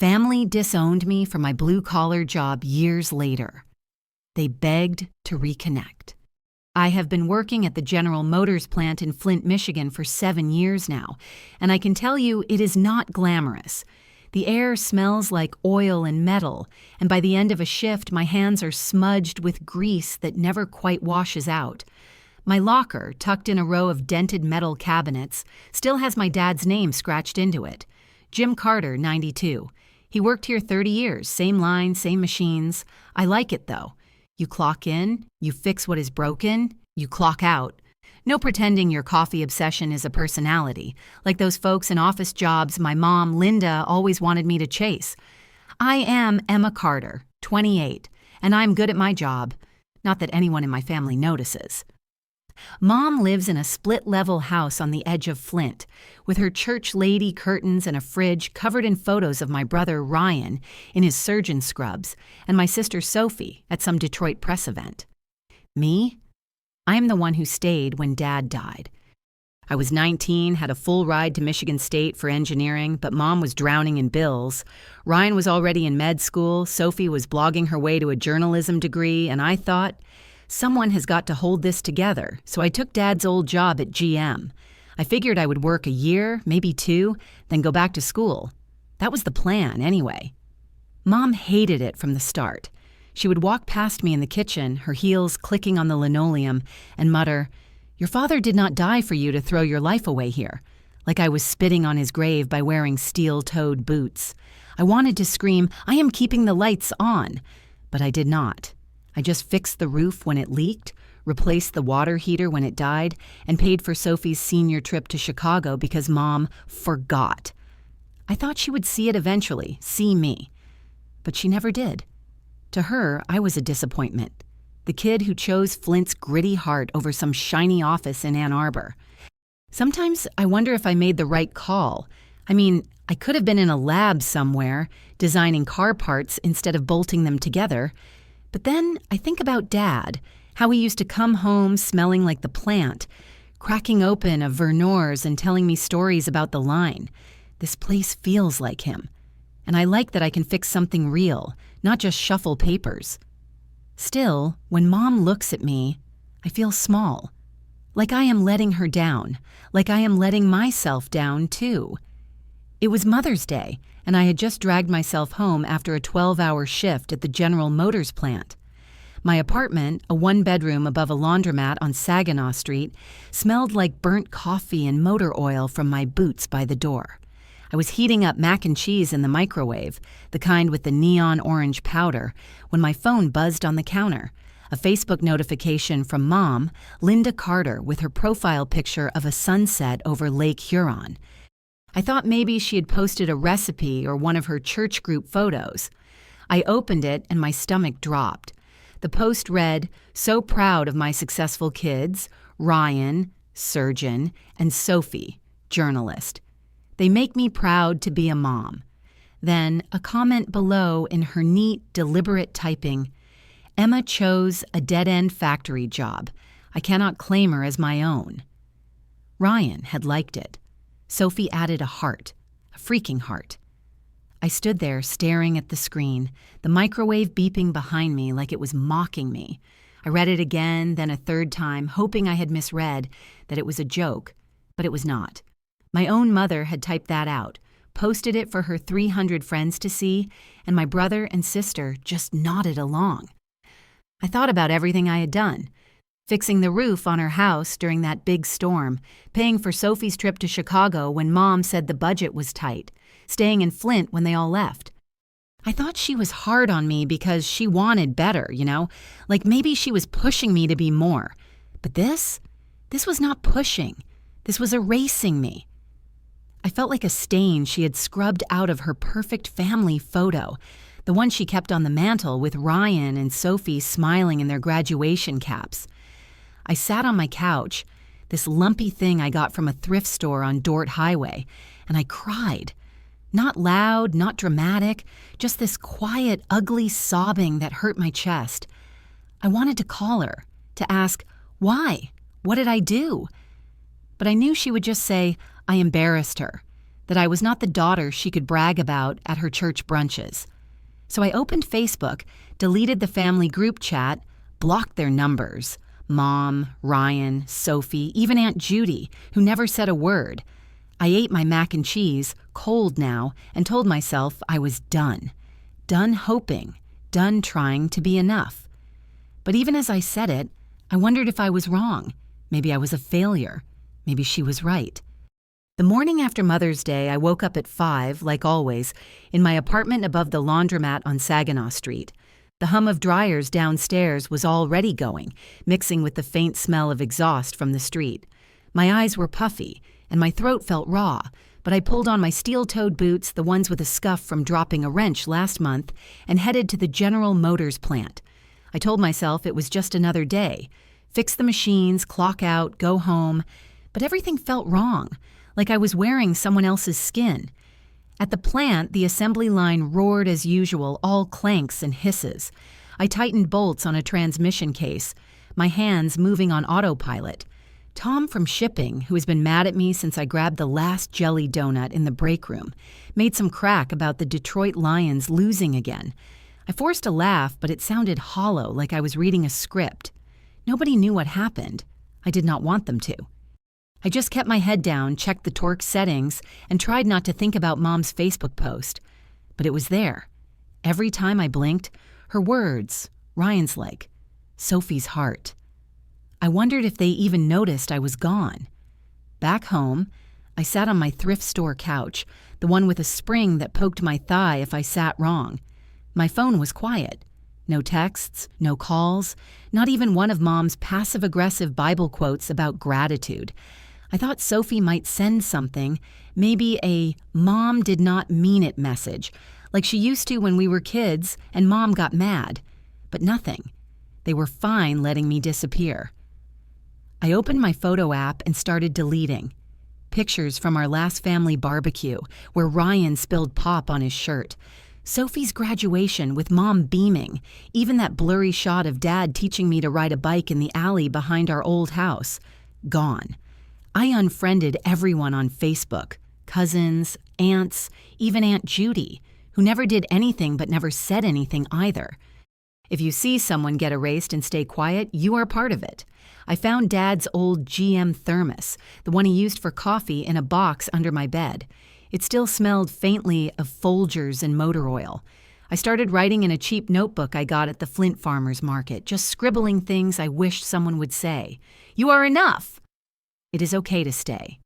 Family disowned me for my blue-collar job years later. They begged to reconnect. I have been working at the General Motors plant in Flint, Michigan for 7 years now, and I can tell you it is not glamorous. The air smells like oil and metal, and by the end of a shift, my hands are smudged with grease that never quite washes out. My locker, tucked in a row of dented metal cabinets, still has my dad's name scratched into it. Jim Carter, 92. He worked here 30 years, same line, same machines. I like it, though. You clock in, you fix what is broken, you clock out. No pretending your coffee obsession is a personality, like those folks in office jobs my mom, Linda, always wanted me to chase. I am Emma Carter, 28, and I'm good at my job. Not that anyone in my family notices. Mom lives in a split-level house on the edge of Flint, with her church lady curtains and a fridge covered in photos of my brother Ryan in his surgeon scrubs and my sister Sophie at some Detroit press event. Me? I am the one who stayed when Dad died. I was 19, had a full ride to Michigan State for engineering, but Mom was drowning in bills. Ryan was already in med school, Sophie was blogging her way to a journalism degree, and I thought, someone has got to hold this together, so I took Dad's old job at GM. I figured I would work a year, maybe 2, then go back to school. That was the plan, anyway. Mom hated it from the start. She would walk past me in the kitchen, her heels clicking on the linoleum, and mutter, "Your father did not die for you to throw your life away here," like I was spitting on his grave by wearing steel-toed boots. I wanted to scream, "I am keeping the lights on," but I did not. I just fixed the roof when it leaked, replaced the water heater when it died, and paid for Sophie's senior trip to Chicago because Mom forgot. I thought she would see it eventually, see me. But she never did. To her, I was a disappointment. The kid who chose Flint's gritty heart over some shiny office in Ann Arbor. Sometimes I wonder if I made the right call. I mean, I could have been in a lab somewhere, designing car parts instead of bolting them together. But then I think about Dad, how he used to come home smelling like the plant, cracking open a Vernor's and telling me stories about the line. This place feels like him. And I like that I can fix something real, not just shuffle papers. Still, when Mom looks at me, I feel small. Like I am letting her down, like I am letting myself down too. It was Mother's Day, and I had just dragged myself home after a 12-hour shift at the General Motors plant. My apartment, a 1-bedroom above a laundromat on Saginaw Street, smelled like burnt coffee and motor oil from my boots by the door. I was heating up mac and cheese in the microwave, the kind with the neon orange powder, when my phone buzzed on the counter. A Facebook notification from Mom, Linda Carter, with her profile picture of a sunset over Lake Huron. I thought maybe she had posted a recipe or one of her church group photos. I opened it and my stomach dropped. The post read, "So proud of my successful kids, Ryan, surgeon, and Sophie, journalist. They make me proud to be a mom." Then a comment below in her neat, deliberate typing, "Emma chose a dead-end factory job. I cannot claim her as my own." Ryan had liked it. Sophie added a heart, a freaking heart. I stood there staring at the screen, the microwave beeping behind me like it was mocking me. I read it again, then a third time, hoping I had misread, that it was a joke, but it was not. My own mother had typed that out, posted it for her 300 friends to see, and my brother and sister just nodded along. I thought about everything I had done. Fixing the roof on her house during that big storm, paying for Sophie's trip to Chicago when Mom said the budget was tight, staying in Flint when they all left. I thought she was hard on me because she wanted better, like maybe she was pushing me to be more. But this was not pushing. This was erasing me. I felt like a stain she had scrubbed out of her perfect family photo, the one she kept on the mantle with Ryan and Sophie smiling in their graduation caps. I sat on my couch, this lumpy thing I got from a thrift store on Dort Highway, and I cried. Not loud, not dramatic, just this quiet, ugly sobbing that hurt my chest. I wanted to call her, to ask, why? What did I do? But I knew she would just say, I embarrassed her, that I was not the daughter she could brag about at her church brunches. So I opened Facebook, deleted the family group chat, blocked their numbers. Mom, Ryan, Sophie, even Aunt Judy, who never said a word. I ate my mac and cheese, cold now, and told myself I was done. Done hoping, done trying to be enough. But even as I said it, I wondered if I was wrong. Maybe I was a failure. Maybe she was right. The morning after Mother's Day, I woke up at 5, like always, in my apartment above the laundromat on Saginaw Street. The hum of dryers downstairs was already going, mixing with the faint smell of exhaust from the street. My eyes were puffy, and my throat felt raw, but I pulled on my steel-toed boots, the ones with a scuff from dropping a wrench last month, and headed to the General Motors plant. I told myself it was just another day. Fix the machines, clock out, go home. But everything felt wrong, like I was wearing someone else's skin. At the plant, the assembly line roared as usual, all clanks and hisses. I tightened bolts on a transmission case, my hands moving on autopilot. Tom from shipping, who has been mad at me since I grabbed the last jelly donut in the break room, made some crack about the Detroit Lions losing again. I forced a laugh, but it sounded hollow, like I was reading a script. Nobody knew what happened. I did not want them to. I just kept my head down, checked the torque settings, and tried not to think about Mom's Facebook post. But it was there. Every time I blinked, her words, Ryan's like, Sophie's heart. I wondered if they even noticed I was gone. Back home, I sat on my thrift store couch, the one with a spring that poked my thigh if I sat wrong. My phone was quiet. No texts, no calls, not even one of Mom's passive-aggressive Bible quotes about gratitude. I thought Sophie might send something, maybe a "Mom did not mean it" message, like she used to when we were kids and Mom got mad. But nothing. They were fine letting me disappear. I opened my photo app and started deleting. Pictures from our last family barbecue, where Ryan spilled pop on his shirt. Sophie's graduation with Mom beaming, even that blurry shot of Dad teaching me to ride a bike in the alley behind our old house. Gone. I unfriended everyone on Facebook, cousins, aunts, even Aunt Judy, who never did anything but never said anything either. If you see someone get erased and stay quiet, you are part of it. I found Dad's old GM thermos, the one he used for coffee, in a box under my bed. It still smelled faintly of Folgers and motor oil. I started writing in a cheap notebook I got at the Flint Farmers Market, just scribbling things I wished someone would say. You are enough! It is okay to stay.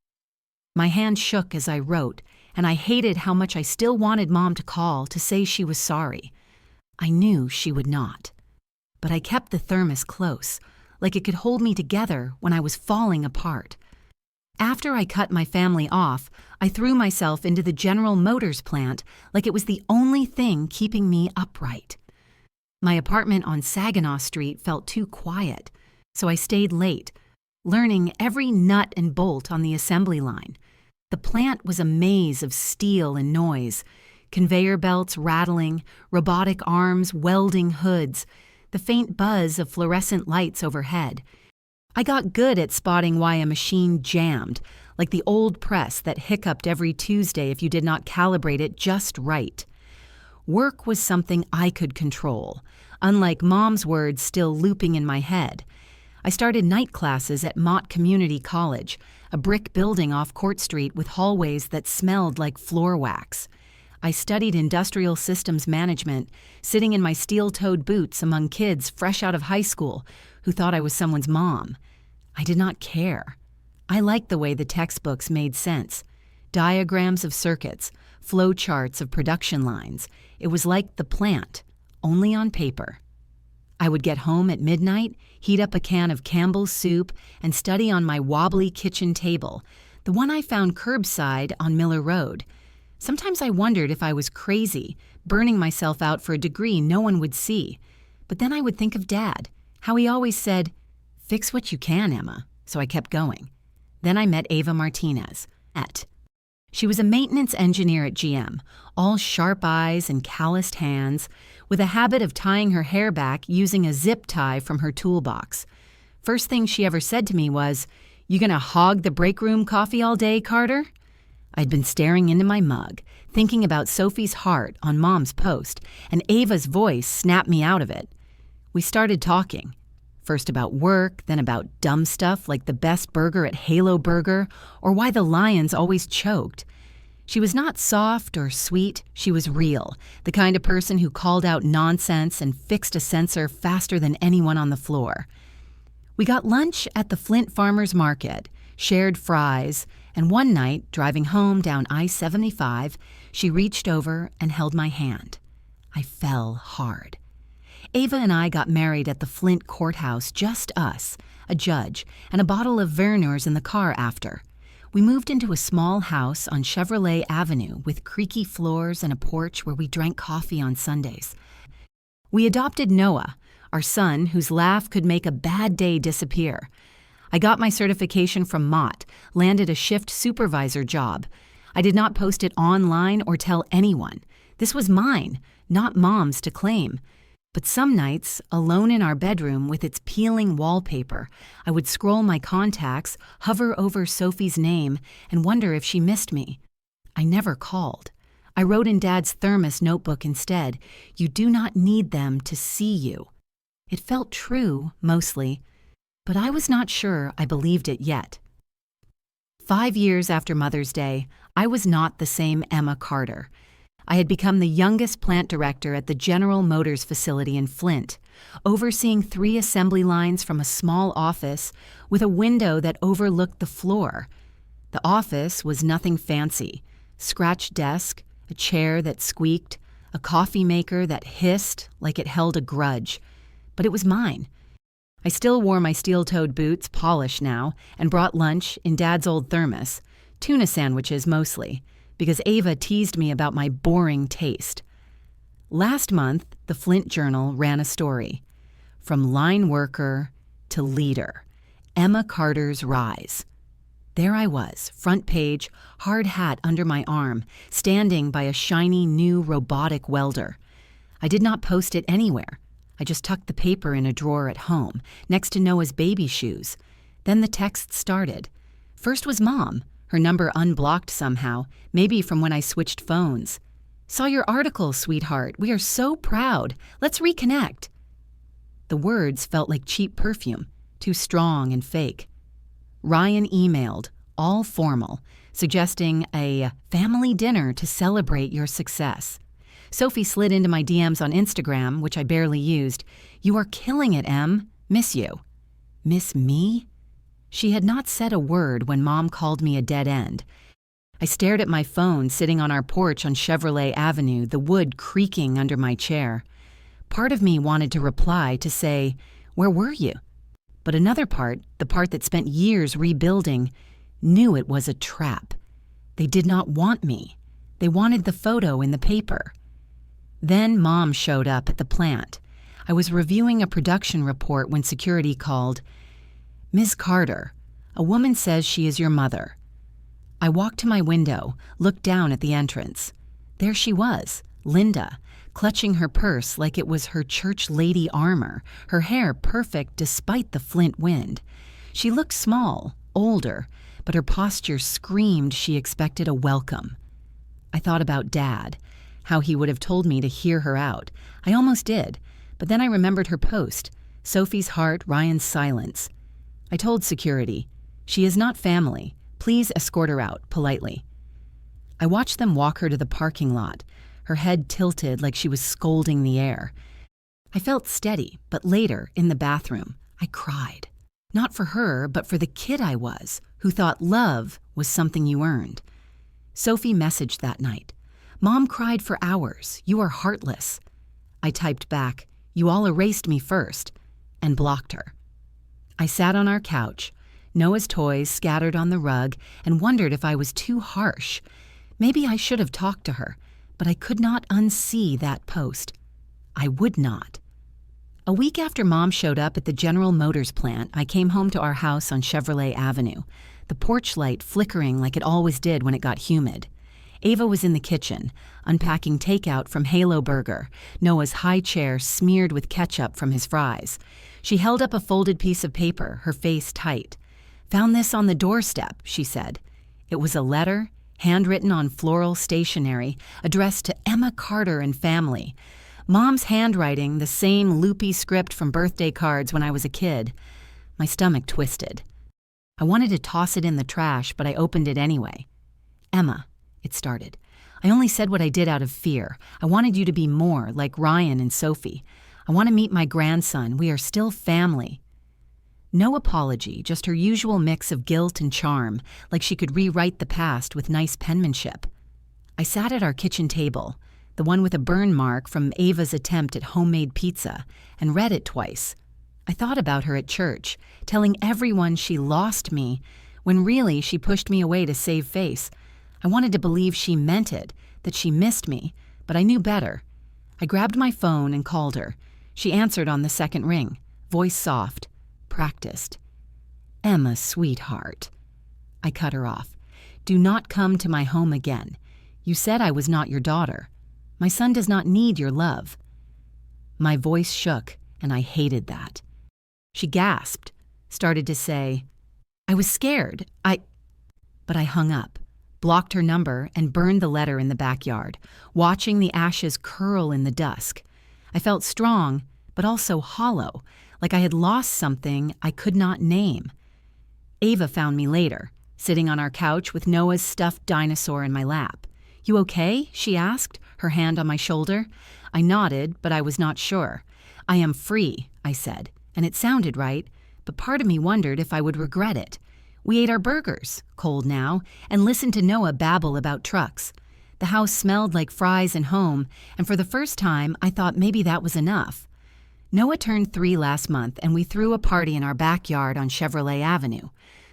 My hand shook as I wrote, and I hated how much I still wanted Mom to call to say she was sorry. I knew she would not. But I kept the thermos close, like it could hold me together when I was falling apart. After I cut my family off, I threw myself into the General Motors plant like it was the only thing keeping me upright. My apartment on Saginaw Street felt too quiet, so I stayed late, learning every nut and bolt on the assembly line. The plant was a maze of steel and noise, conveyor belts rattling, robotic arms welding hoods, the faint buzz of fluorescent lights overhead. I got good at spotting why a machine jammed, like the old press that hiccuped every Tuesday if you did not calibrate it just right. Work was something I could control, unlike Mom's words still looping in my head. I started night classes at Mott Community College, a brick building off Court Street with hallways that smelled like floor wax. I studied industrial systems management, sitting in my steel-toed boots among kids fresh out of high school who thought I was someone's mom. I did not care. I liked the way the textbooks made sense. Diagrams of circuits, flow charts of production lines. It was like the plant, only on paper. I would get home at midnight, heat up a can of Campbell's soup, and study on my wobbly kitchen table, the one I found curbside on Miller Road. Sometimes I wondered if I was crazy, burning myself out for a degree no one would see. But then I would think of Dad, how he always said, "Fix what you can, Emma," so I kept going. Then I met Ava Martinez. She was a maintenance engineer at GM, all sharp eyes and calloused hands, with a habit of tying her hair back using a zip tie from her toolbox. First thing she ever said to me was, "You gonna hog the break room coffee all day, Carter?" I'd been staring into my mug, thinking about Sophie's heart on Mom's post, and Ava's voice snapped me out of it. We started talking. First about work, then about dumb stuff like the best burger at Halo Burger or why the Lions always choked. She was not soft or sweet, she was real, the kind of person who called out nonsense and fixed a sensor faster than anyone on the floor. We got lunch at the Flint Farmers Market, shared fries, and one night, driving home down I-75, she reached over and held my hand. I fell hard. Ava and I got married at the Flint courthouse, just us, a judge, and a bottle of Verner's in the car after. We moved into a small house on Chevrolet Avenue with creaky floors and a porch where we drank coffee on Sundays. We adopted Noah, our son whose laugh could make a bad day disappear. I got my certification from Mott, landed a shift supervisor job. I did not post it online or tell anyone. This was mine, not Mom's to claim. But some nights, alone in our bedroom with its peeling wallpaper, I would scroll my contacts, hover over Sophie's name, and wonder if she missed me. I never called. I wrote in Dad's thermos notebook instead, "You do not need them to see you." It felt true, mostly, but I was not sure I believed it yet. 5 years after Mother's Day, I was not the same Emma Carter. I had become the youngest plant director at the General Motors facility in Flint, overseeing 3 assembly lines from a small office with a window that overlooked the floor. The office was nothing fancy. Scratch desk, a chair that squeaked, a coffee maker that hissed like it held a grudge. But it was mine. I still wore my steel-toed boots, polished now, and brought lunch in Dad's old thermos, tuna sandwiches mostly, because Ava teased me about my boring taste. Last month, the Flint Journal ran a story. From line worker to leader, Emma Carter's rise. There I was, front page, hard hat under my arm, standing by a shiny new robotic welder. I did not post it anywhere. I just tucked the paper in a drawer at home, next to Noah's baby shoes. Then the text started. First was Mom, her number unblocked somehow, maybe from when I switched phones. "Saw your article, sweetheart. We are so proud. Let's reconnect." The words felt like cheap perfume, too strong and fake. Ryan emailed, all formal, suggesting a family dinner to celebrate your success. Sophie slid into my DMs on Instagram, which I barely used. "You are killing it, Em. Miss you." Miss me? She had not said a word when Mom called me a dead end. I stared at my phone sitting on our porch on Chevrolet Avenue, the wood creaking under my chair. Part of me wanted to reply to say, "Where were you?" But another part, the part that spent years rebuilding, knew it was a trap. They did not want me. They wanted the photo in the paper. Then Mom showed up at the plant. I was reviewing a production report when security called. "Ms. Carter, a woman says she is your mother." I walked to my window, looked down at the entrance. There she was, Linda, clutching her purse like it was her church lady armor, her hair perfect despite the Flint wind. She looked small, older, but her posture screamed she expected a welcome. I thought about Dad, how he would have told me to hear her out. I almost did, but then I remembered her post, Sophie's heart, Ryan's silence. I told security, "She is not family. Please escort her out, politely." I watched them walk her to the parking lot, her head tilted like she was scolding the air. I felt steady, but later, in the bathroom, I cried. Not for her, but for the kid I was, who thought love was something you earned. Sophie messaged that night. "Mom cried for hours. You are heartless." I typed back, "You all erased me first," and blocked her. I sat on our couch, Noah's toys scattered on the rug, and wondered if I was too harsh. Maybe I should have talked to her, but I could not unsee that post. I would not. A week after Mom showed up at the General Motors plant, I came home to our house on Chevrolet Avenue, the porch light flickering like it always did when it got humid. Ava was in the kitchen, unpacking takeout from Halo Burger, Noah's high chair smeared with ketchup from his fries. She held up a folded piece of paper, her face tight. "Found this on the doorstep," she said. It was a letter, handwritten on floral stationery, addressed to Emma Carter and family. Mom's handwriting, the same loopy script from birthday cards when I was a kid. My stomach twisted. I wanted to toss it in the trash, but I opened it anyway. "Emma," it started. "I only said what I did out of fear. I wanted you to be more, like Ryan and Sophie. I want to meet my grandson. We are still family." No apology, just her usual mix of guilt and charm, like she could rewrite the past with nice penmanship. I sat at our kitchen table, the one with a burn mark from Ava's attempt at homemade pizza, and read it twice. I thought about her at church, telling everyone she lost me, when really she pushed me away to save face. I wanted to believe she meant it, that she missed me, but I knew better. I grabbed my phone and called her. She answered on the second ring, voice soft, practiced. "Emma, sweetheart." I cut her off. "Do not come to my home again. You said I was not your daughter. My son does not need your love." My voice shook, and I hated that. She gasped, started to say, "I was scared. But I hung up, blocked her number, and burned the letter in the backyard, watching the ashes curl in the dusk. I felt strong, but also hollow, like I had lost something I could not name. Ava found me later, sitting on our couch with Noah's stuffed dinosaur in my lap. "You okay?" she asked, her hand on my shoulder. I nodded, but I was not sure. "I am free," I said, and it sounded right, but part of me wondered if I would regret it. We ate our burgers, cold now, and listened to Noah babble about trucks. The house smelled like fries and home, and for the first time, I thought maybe that was enough. Noah turned 3 last month, and we threw a party in our backyard on Chevrolet Avenue.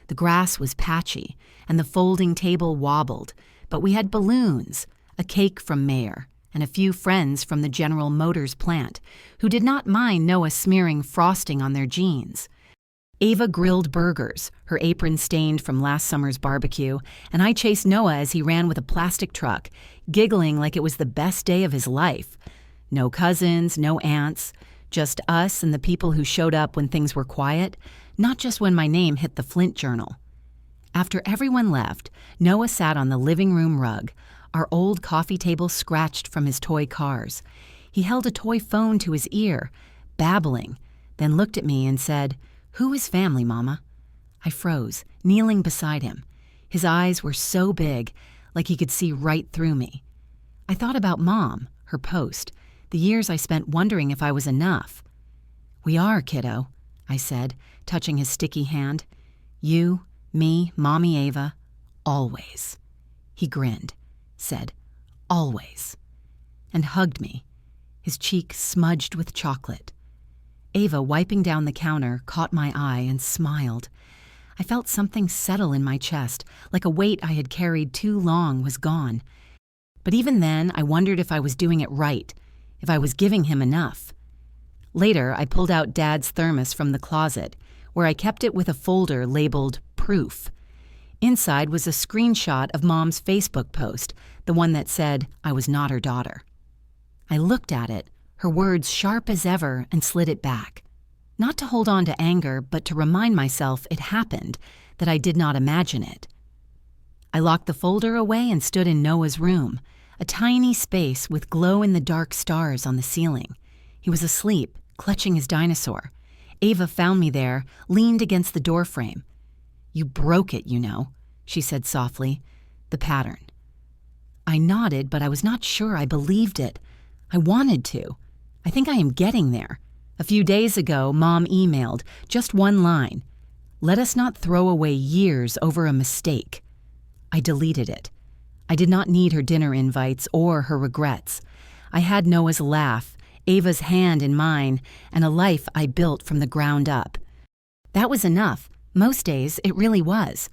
The grass was patchy, and the folding table wobbled, but we had balloons, a cake from Mayor, and a few friends from the General Motors plant, who did not mind Noah smearing frosting on their jeans. Ava grilled burgers, her apron stained from last summer's barbecue, and I chased Noah as he ran with a plastic truck, giggling like it was the best day of his life. No cousins, no aunts, just us and the people who showed up when things were quiet, not just when my name hit the Flint Journal. After everyone left, Noah sat on the living room rug, our old coffee table scratched from his toy cars. He held a toy phone to his ear, babbling, then looked at me and said, "Who is family, Mama?" I froze, kneeling beside him. His eyes were so big, like he could see right through me. I thought about Mom, her post, the years I spent wondering if I was enough. "We are, kiddo," I said, touching his sticky hand. "You, me, Mommy Ava, always." He grinned, said, "Always," and hugged me, his cheek smudged with chocolate. Ava, wiping down the counter, caught my eye and smiled. I felt something settle in my chest, like a weight I had carried too long was gone. But even then, I wondered if I was doing it right, if I was giving him enough. Later, I pulled out Dad's thermos from the closet, where I kept it with a folder labeled Proof. Inside was a screenshot of Mom's Facebook post, the one that said I was not her daughter. I looked at it, her words sharp as ever, and slid it back. Not to hold on to anger, but to remind myself it happened, that I did not imagine it. I locked the folder away and stood in Noah's room, a tiny space with glow-in-the-dark stars on the ceiling. He was asleep, clutching his dinosaur. Ava found me there, leaned against the doorframe. "You broke it, you know," she said softly, "the pattern." I nodded, but I was not sure I believed it. I wanted to. I think I am getting there. A few days ago, Mom emailed, just one line, "Let us not throw away years over a mistake." I deleted it. I did not need her dinner invites or her regrets. I had Noah's laugh, Ava's hand in mine, and a life I built from the ground up. That was enough. Most days, it really was.